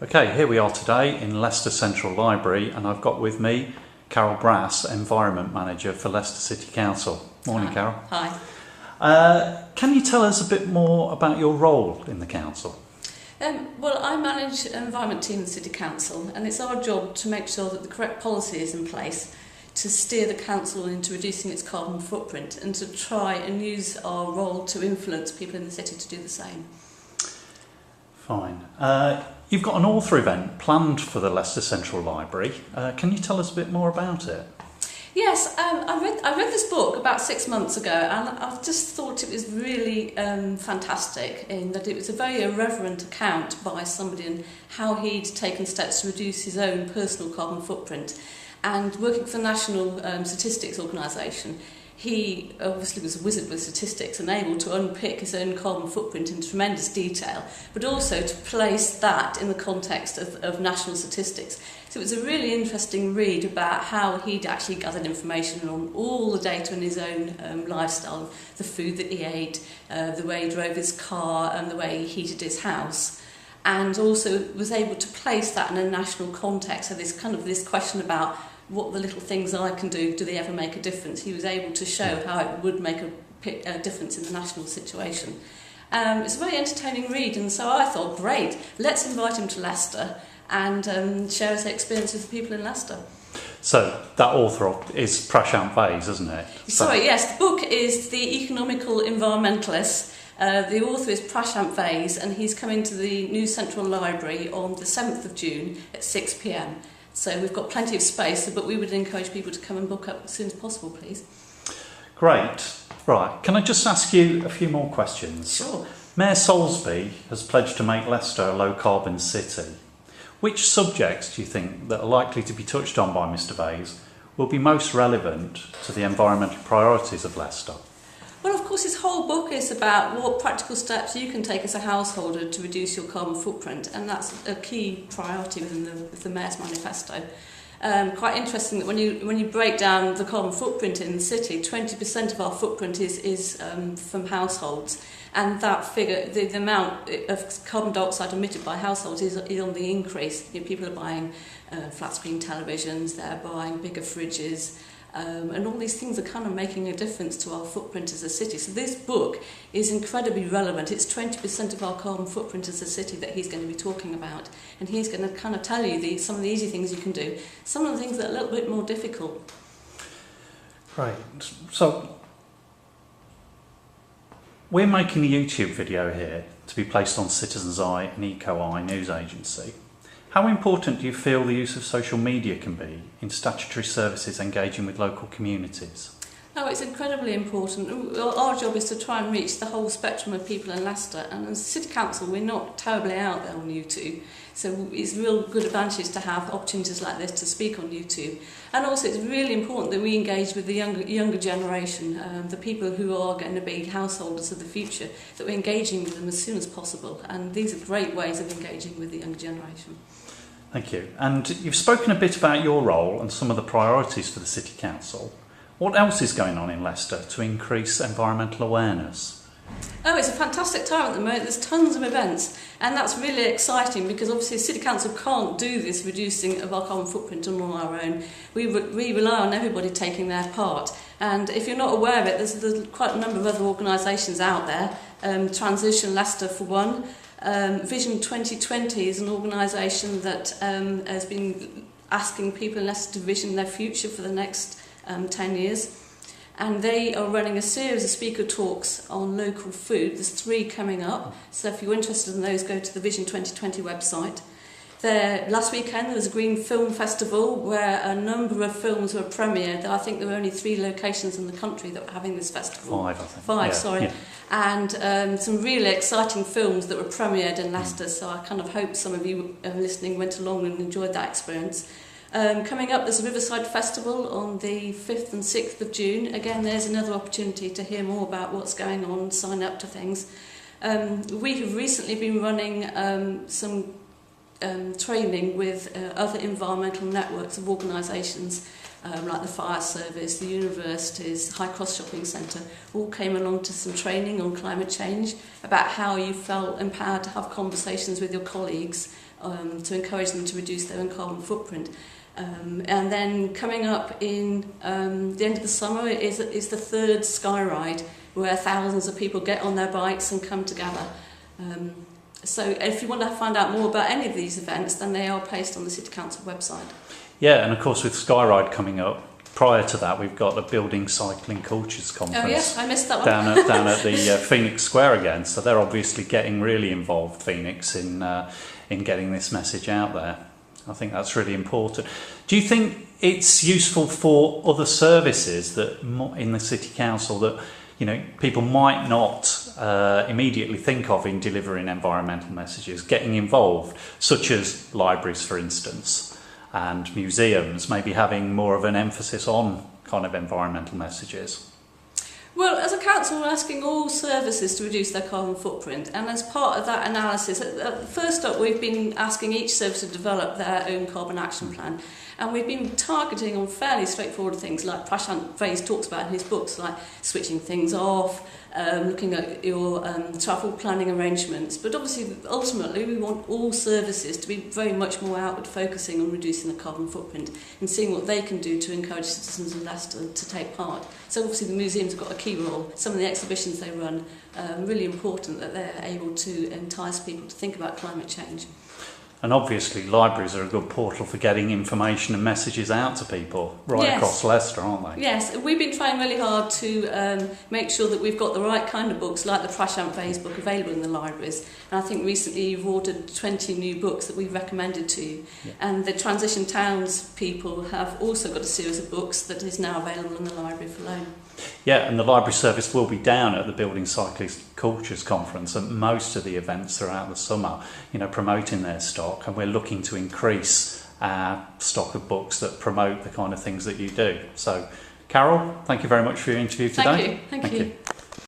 Okay, here we are today in Leicester Central Library, and I've got with me Carol Brass, Environment Manager for Leicester City Council. Morning, Hi. Carol. Hi. Can you tell us a bit more about your role in the council? Well, I manage an environment team in the City Council, and it's our job to make sure that the correct policy is in place to steer the council into reducing its carbon footprint and to try and use our role to influence people in the city to do the same. Fine. You've got an author event planned for the Leicester Central Library. Can you tell us a bit more about it? Yes, I read this book about 6 months ago, and I just thought it was really fantastic in that it was a very irreverent account by somebody and how he'd taken steps to reduce his own personal carbon footprint. And working for the National Statistics Organisation, he obviously was a wizard with statistics and able to unpick his own carbon footprint in tremendous detail, but also to place that in the context of national statistics. So it was a really interesting read about how he'd actually gathered information on all the data in his own lifestyle, the food that he ate, the way he drove his car and the way he heated his house. And also was able to place that in a national context. So this question about what the little things I can do they ever make a difference? He was able to show how it would make a difference in the national situation. It's a very entertaining read, and so I thought, great, let's invite him to Leicester and share his experience with the people in Leicester. So that author is Prashant Vaze, isn't it? Sorry, yes, the book is The Economical Environmentalist. The author is Prashant Vaze, and he's coming to the new Central Library on the 7th of June at 6 p.m. So we've got plenty of space, but we would encourage people to come and book up as soon as possible, please. Great. Right. Can I just ask you a few more questions? Sure. Mayor Soulsby has pledged to make Leicester a low-carbon city. Which subjects do you think that are likely to be touched on by Mr Vaze will be most relevant to the environmental priorities of Leicester? Well, of course, his whole book is about what practical steps you can take as a householder to reduce your carbon footprint, and that's a key priority within the Mayor's manifesto. Quite interesting that when you break down the carbon footprint in the city, 20% of our footprint is from households, and that figure, the amount of carbon dioxide emitted by households is on the increase. People are buying flat screen televisions, they're buying bigger fridges, and all these things are kind of making a difference to our footprint as a city. So this book is incredibly relevant. It's 20% of our carbon footprint as a city that he's going to be talking about. And he's going to kind of tell you some of the easy things you can do, some of the things that are a little bit more difficult. Right. So we're making a YouTube video here to be placed on Citizens Eye and Eco Eye news agency. How important do you feel the use of social media can be in statutory services engaging with local communities? Oh, it's incredibly important. Our job is to try and reach the whole spectrum of people in Leicester, and as a City Council we're not terribly out there on YouTube, so it's a real good advantage to have opportunities like this to speak on YouTube. And also it's really important that we engage with the younger generation, the people who are going to be householders of the future, that we're engaging with them as soon as possible, and these are great ways of engaging with the younger generation. Thank you. And you've spoken a bit about your role and some of the priorities for the City Council. What else is going on in Leicester to increase environmental awareness? Oh, it's a fantastic time at the moment. There's tons of events, and that's really exciting because obviously the City Council can't do this reducing of our carbon footprint on our own. We rely on everybody taking their part, and if you're not aware of it, there's quite a number of other organisations out there. Transition Leicester for one. Vision 2020 is an organisation that has been asking people in Leicester to vision their future for the next 10 years. And they are running a series of speaker talks on local food. There's 3 coming up, so if you're interested in those, go to the Vision 2020 website. Last weekend there was a Green Film Festival where a number of films were premiered. I think there were only 3 locations in the country that were having this festival. 5, I think. 5, yeah, sorry. Yeah. And some really exciting films that were premiered in Leicester, so I kind of hope some of you listening went along and enjoyed that experience. Coming up, there's a Riverside Festival on the 5th and 6th of June. Again, there's another opportunity to hear more about what's going on, sign up to things. We have recently been running some training with other environmental networks of organisations like the fire service, the universities, High Cross Shopping Centre, all came along to some training on climate change about how you felt empowered to have conversations with your colleagues to encourage them to reduce their own carbon footprint. And then coming up in the end of the summer is the third Sky Ride, where thousands of people get on their bikes and come together. So if you want to find out more about any of these events, then they are placed on the City Council website. Yeah, and of course with Skyride coming up, prior to that we've got the Building Cycling Cultures Conference. Oh yes, I missed that one. down at the Phoenix Square again. So they're obviously getting really involved, Phoenix, in getting this message out there. I think that's really important. Do you think it's useful for other services that in the City Council that people might not immediately think of in delivering environmental messages, getting involved, such as libraries, for instance, and museums, maybe having more of an emphasis on kind of environmental messages? Well, as a council, we're asking all services to reduce their carbon footprint, and as part of that analysis, first up, we've been asking each service to develop their own carbon action plan, and we've been targeting on fairly straightforward things like Prashant Vaze talks about in his books, like switching things off, looking at your travel planning arrangements. But obviously, ultimately, we want all services to be very much more outward focusing on reducing the carbon footprint and seeing what they can do to encourage citizens of Leicester to take part. So obviously the museums have got a key role. Some of the exhibitions they run really important that they're able to entice people to think about climate change. And obviously libraries are a good portal for getting information and messages out to people across Leicester, aren't they? Yes, we've been trying really hard to make sure that we've got the right kind of books, like the Prashant Vaze book, available in the libraries. And I think recently you've ordered 20 new books that we've recommended to you. Yeah. And the Transition Towns people have also got a series of books that is now available in the library for loan. Yeah, and the library service will be down at the Building Cyclist Cultures Conference, and most of the events throughout the summer, promoting their stock, and we're looking to increase our stock of books that promote the kind of things that you do. So, Carol, thank you very much for your interview today. Thank you.